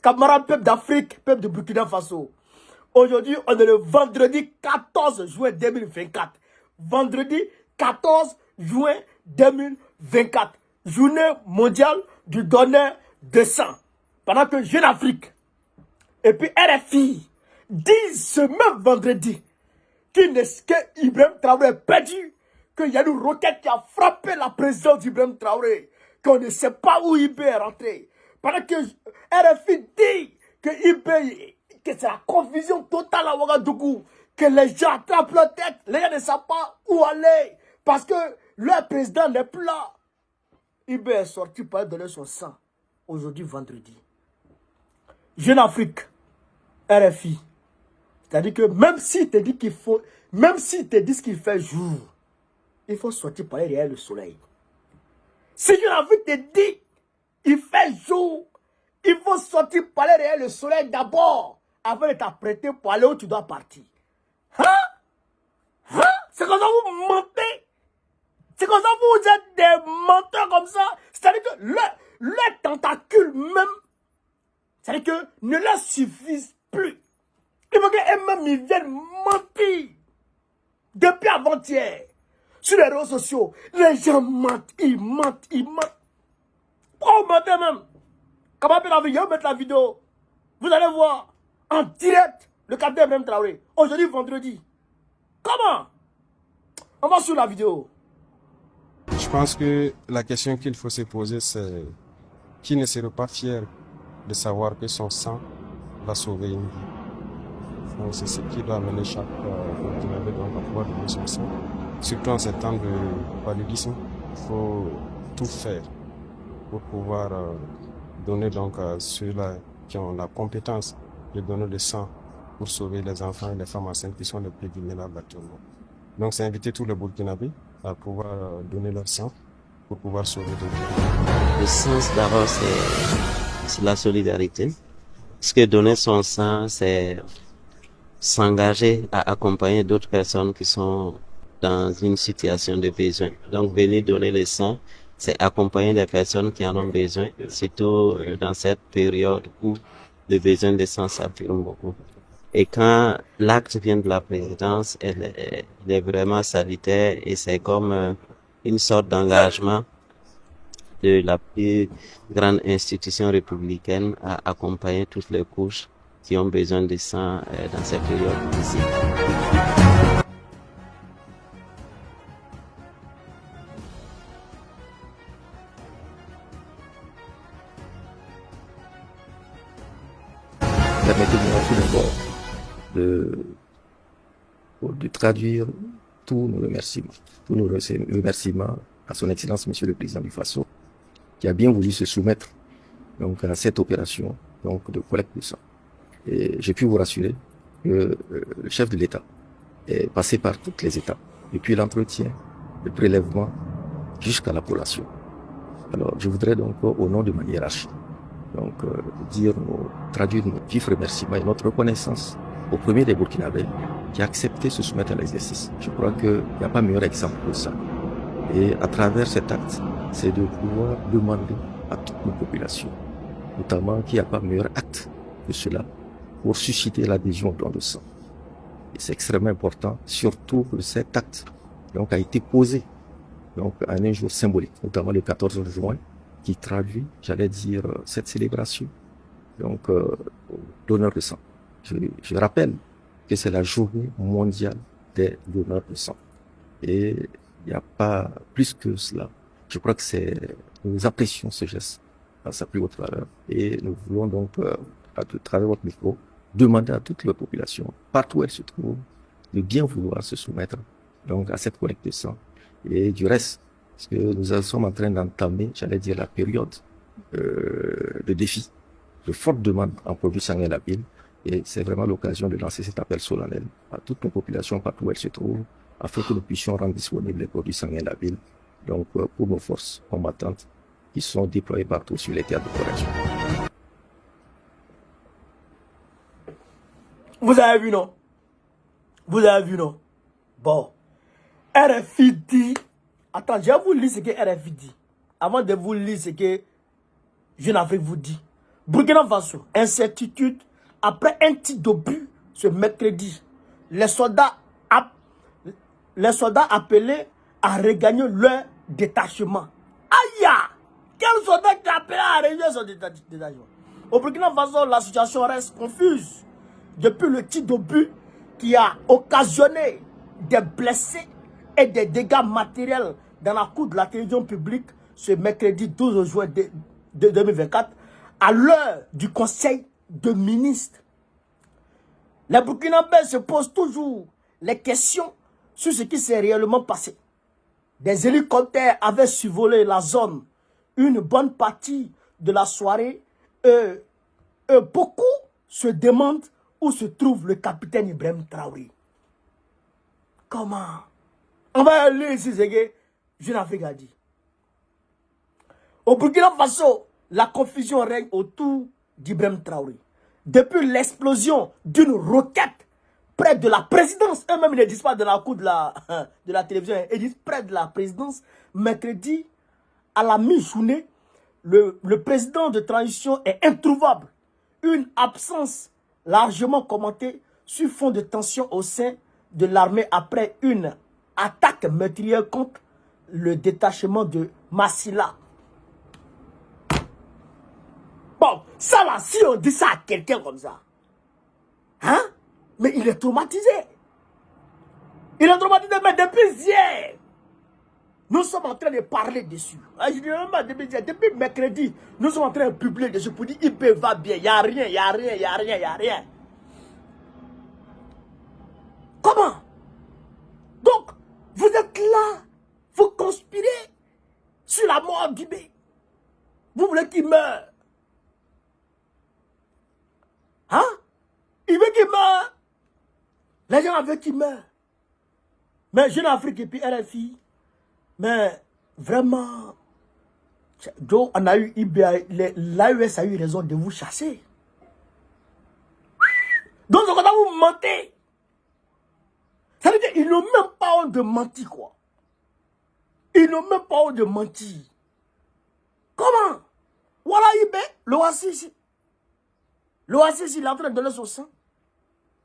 camarades peuple d'Afrique, peuple de Burkina Faso. Aujourd'hui, on est le vendredi 14 juin 2024. Vendredi 14 juin 2024. Journée mondiale du donneur de sang. Pendant que Jeune Afrique et puis RFI disent ce même vendredi que Ibrahim Traoré est perdu, qu'il y a une roquette qui a frappé la présidence d'Ibrahim Traoré, qu'on ne sait pas où IB est rentré. Pendant que RFI dit que IB, que c'est la confusion totale à Ouagadougou, que les gens attrapent leur tête, les gens ne savent pas où aller, parce que leur président n'est plus là. IB est sorti pour donner son sang, aujourd'hui vendredi. Jeune Afrique, RFI, c'est-à-dire que même si te dit qu'il faut, même si te disent qu'il fait jour, il faut sortir pour aller derrière le soleil. Si Jeune Afrique te dit il fait jour, il faut sortir pour aller derrière le soleil d'abord, avant de t'apprêter pour aller où tu dois partir. Hein? Hein? C'est comme ça que vous mentez. C'est comme ça que vous êtes des menteurs comme ça. C'est-à-dire que leur tentacule même, c'est-à-dire que ne leur suffisent plus. Il faut qu'eux-mêmes ils viennent mentir. Depuis avant-hier, sur les réseaux sociaux, les gens mentent, ils mentent, ils mentent. Pourquoi vous mentez même? Comment peut la vidéo, mettre la vidéo? Vous allez voir en direct le capitaine Ibrahim Traoré. Aujourd'hui, vendredi. Comment? On va sur la vidéo. Je pense que la question qu'il faut se poser, c'est qui ne serait pas fier de savoir que son sang va sauver une vie. Donc c'est ce qui doit amener chaque Burkinabé à pouvoir donner son sang. Surtout en ces temps de paludisme, il faut tout faire pour pouvoir donner donc à ceux-là qui ont la compétence de donner le sang pour sauver les enfants et les femmes enceintes qui sont les plus vulnérables actuellement. Donc c'est inviter tous les Burkinabés à pouvoir donner leur sang pour pouvoir sauver des vies. Le sens d'abord c'est la solidarité. Ce que donner son sang, c'est s'engager à accompagner d'autres personnes qui sont dans une situation de besoin. Donc venir donner le sang, c'est accompagner des personnes qui en ont besoin, surtout dans cette période où le besoin de sang s'affirme beaucoup. Et quand l'acte vient de la présidence, il est vraiment salutaire et c'est comme une sorte d'engagement de la plus grande institution républicaine à accompagner toutes les couches qui ont besoin de sang dans cette période difficile. Permettez-moi tout d'abord de traduire tous nos remerciements à son Excellence Monsieur le Président du Faso, qui a bien voulu se soumettre donc à cette opération donc de collecte de sang. Et j'ai pu vous rassurer que le chef de l'État est passé par toutes les étapes, depuis l'entretien, le prélèvement, jusqu'à la collation. Alors, je voudrais donc, au nom de ma hiérarchie, donc traduire nos vifs remerciements et notre reconnaissance au premier des Burkinabés qui a accepté de se soumettre à l'exercice. Je crois qu'il n'y a pas meilleur exemple que ça. Et à travers cet acte, c'est de pouvoir demander à toutes nos populations, notamment qu'il n'y a pas meilleur acte que cela pour susciter l'adhésion au don de sang. Et c'est extrêmement important, surtout que cet acte donc, a été posé donc, à un jour symbolique, notamment le 14 juin, qui traduit, j'allais dire, cette célébration donc donneurs de sang. Je rappelle que c'est la journée mondiale des donneurs de sang. Et il n'y a pas plus que cela. Je crois que nous apprécions ce geste à sa plus haute valeur. Et nous voulons donc, à travers votre micro, demander à toute la population, partout où elle se trouve, de bien vouloir se soumettre donc à cette collecte de sang. Et du reste, parce que nous sommes en train d'entamer, j'allais dire, la période de défi, de forte demande en produits sanguins labiles. Et c'est vraiment l'occasion de lancer cet appel solennel à toutes nos populations, partout où elles se trouvent, afin que nous puissions rendre disponibles les produits sanguins labiles, donc pour nos forces combattantes qui sont déployées partout sur les théâtres d'opération. Vous avez vu, non? Vous avez vu, non? Bon. RFI dit... Attends, je vais vous lire ce que RFI dit. Avant de vous lire ce que Jeune Afrique vous dit. Burkina Faso, incertitude. Après un tir d'obus ce mercredi, les soldats appelés à regagner leur détachement. Aïe! Quel soldat qui a appelé à regagner son détachement? Au Burkina Faso, la situation reste confuse. Depuis le tir d'obus qui a occasionné des blessés et des dégâts matériels dans la cour de la télévision publique ce mercredi 12 juin 2024, à l'heure du conseil de ministres. Les Burkinabés se posent toujours les questions sur ce qui s'est réellement passé. Des hélicoptères avaient survolé la zone une bonne partie de la soirée. Beaucoup se demandent où se trouve le capitaine Ibrahim Traoré. Comment? On va aller ici, c'est que Jeune Afrique a dit. Au Burkina Faso, la confusion règne autour d'Ibrahim Traoré. Depuis l'explosion d'une roquette près de la présidence, eux-mêmes ils ne disent pas de la cour de la télévision, ils disent près de la présidence, mercredi, à la mi-journée, le président de transition est introuvable. Une absence largement commentée sur fond de tension au sein de l'armée après une attaque meurtrière contre le détachement de Massila. Bon, ça là, si on dit ça à quelqu'un comme ça, hein? Mais il est traumatisé. Il est traumatisé, mais depuis hier, nous sommes en train de parler dessus. Depuis mercredi, nous sommes en train de publier dessus pour dire IP va bien, il n'y a rien, il n'y a rien, il n'y a rien, il n'y a rien. Comment? Donc, vous êtes là, vous conspirez sur la mort d'Ibé. Vous voulez qu'il meure. Hein? Il veut qu'il meure. Les gens veulent qu'il meure. Mais Jeune Afrique et puis RFI, mais vraiment, donc on a eu l'AES a eu raison de vous chasser. Donc quand vous mentez, ça veut dire qu'ils n'ont même pas honte de mentir, quoi. Ils n'ont même pas honte de mentir. Comment? Voilà Ibé, l'Oasis. L'Oasis, il est en train de donner son sang.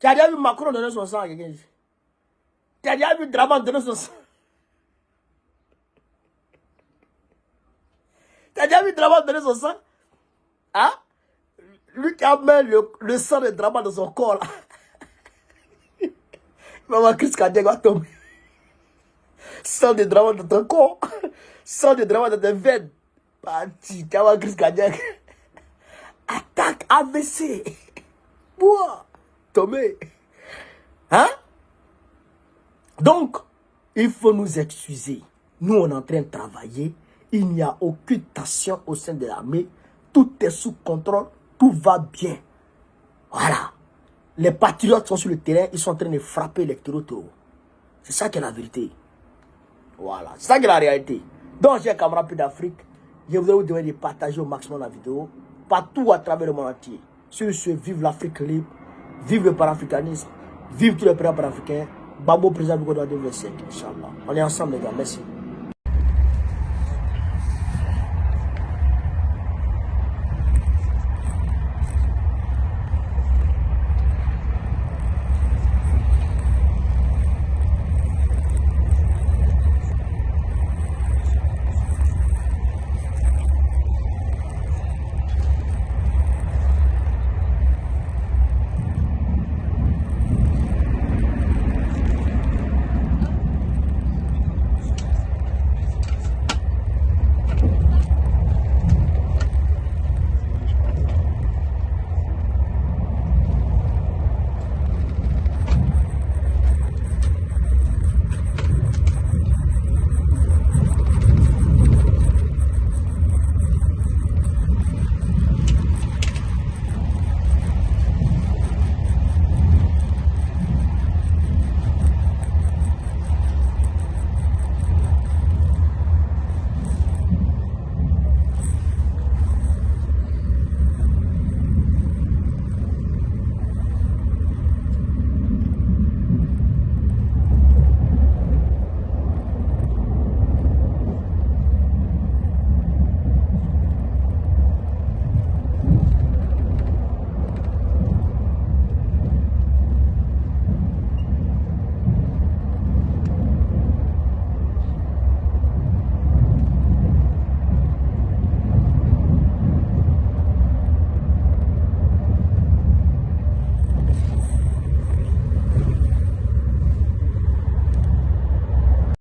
Tu as déjà vu Macron donner son sang à quelqu'un ici? Tu as déjà vu Draman donner son sang? Tu as déjà vu Draman donner son sang? Hein? Lui qui a mis le sang de Draman dans son corps, là. Il va avoir crise cardiaque, va tomber. Sang de Draman dans ton corps. Sang de Draman dans tes veines. Parti, tu vas avoir crise cardiaque. Attaque AVC. Bois. Tomé. Hein? Donc, il faut nous excuser. Nous, on est en train de travailler. Il n'y a aucune tension au sein de l'armée. Tout est sous contrôle. Tout va bien. Voilà. Les patriotes sont sur le terrain. Ils sont en train de frapper les terreaux. C'est ça qui est la vérité. Voilà. C'est ça qui est la réalité. Donc, chers camarades d'Afrique, je voudrais vous demander de partager au maximum la vidéo. Partout à travers le monde entier. Sur ce, vive l'Afrique libre. Vive le panafricanisme. Vive tous les peuples panafricains. Babo président du Côte d'Ivoire 2025. Inch'Allah. On est ensemble, les gars. Merci.